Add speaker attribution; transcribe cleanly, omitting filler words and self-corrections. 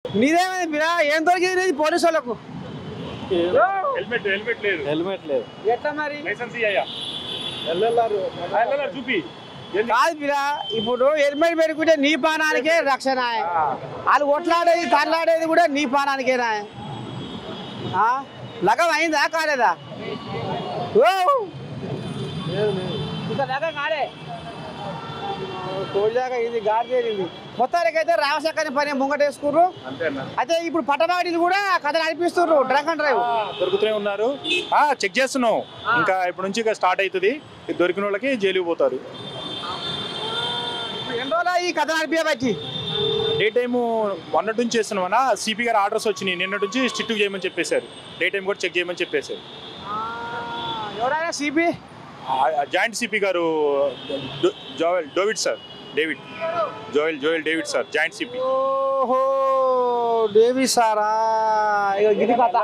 Speaker 1: నీదేమైంది బిరా ఏం దొరికింది పోలీసు వాళ్ళకు
Speaker 2: హెల్మెట్ హెల్మెట్ లేదు
Speaker 3: హెల్మెట్ లేదు.
Speaker 1: ఎట్లా మరి
Speaker 2: లైసెన్స్ ఇయ్యా చూపి
Speaker 1: కాదు బిరా ఇప్పుడు హెల్మెట్ పెట్టుకుంటే నీ పానానికే రక్షణ వాళ్ళు కొట్లాడేది తల్లాడేది కూడా నీ పానానికేనా లగం అయిందా కాలేదా ఇంకా లగం కాలే తోడిదాకా ఇది గాడి తేలింది మొత్తానికైతే రామశక్కని పని ముంగటేసుకుర్రు. అయితే ఇప్పుడు పట్టబాడీలు కూడా కథ నడిపిస్తుర్రు డ్రంక్ అండ్ డ్రైవ్
Speaker 2: దొరుకుతూనే ఉన్నారు. చెక్ చేస్తున్నాం ఇంకా ఇప్పటి నుంచి ఇక స్టార్ట్ అవుతుంది. దొరికిన వాళ్ళకి జైలుకి పోతారు.
Speaker 1: ఎన్ని రోజులు ఈ కథ నడిపేబట్టి
Speaker 2: డే టైము మొన్నటి నుంచి చేస్తున్నామన్నా సిపి గారు ఆర్డర్స్ వచ్చినాయి. నిన్నటి నుంచి స్ట్రిక్ట్ చేయమని చెప్పేశారు. డే టైం కూడా చెక్ చేయమని చెప్పేశారు.
Speaker 1: ఎవరైనా సిపి
Speaker 2: జాయింట్ సిపి గారు David sir Joel David sir joint CP.
Speaker 1: ఓహో డేవిడ్ సారా ఇక గిరి కథ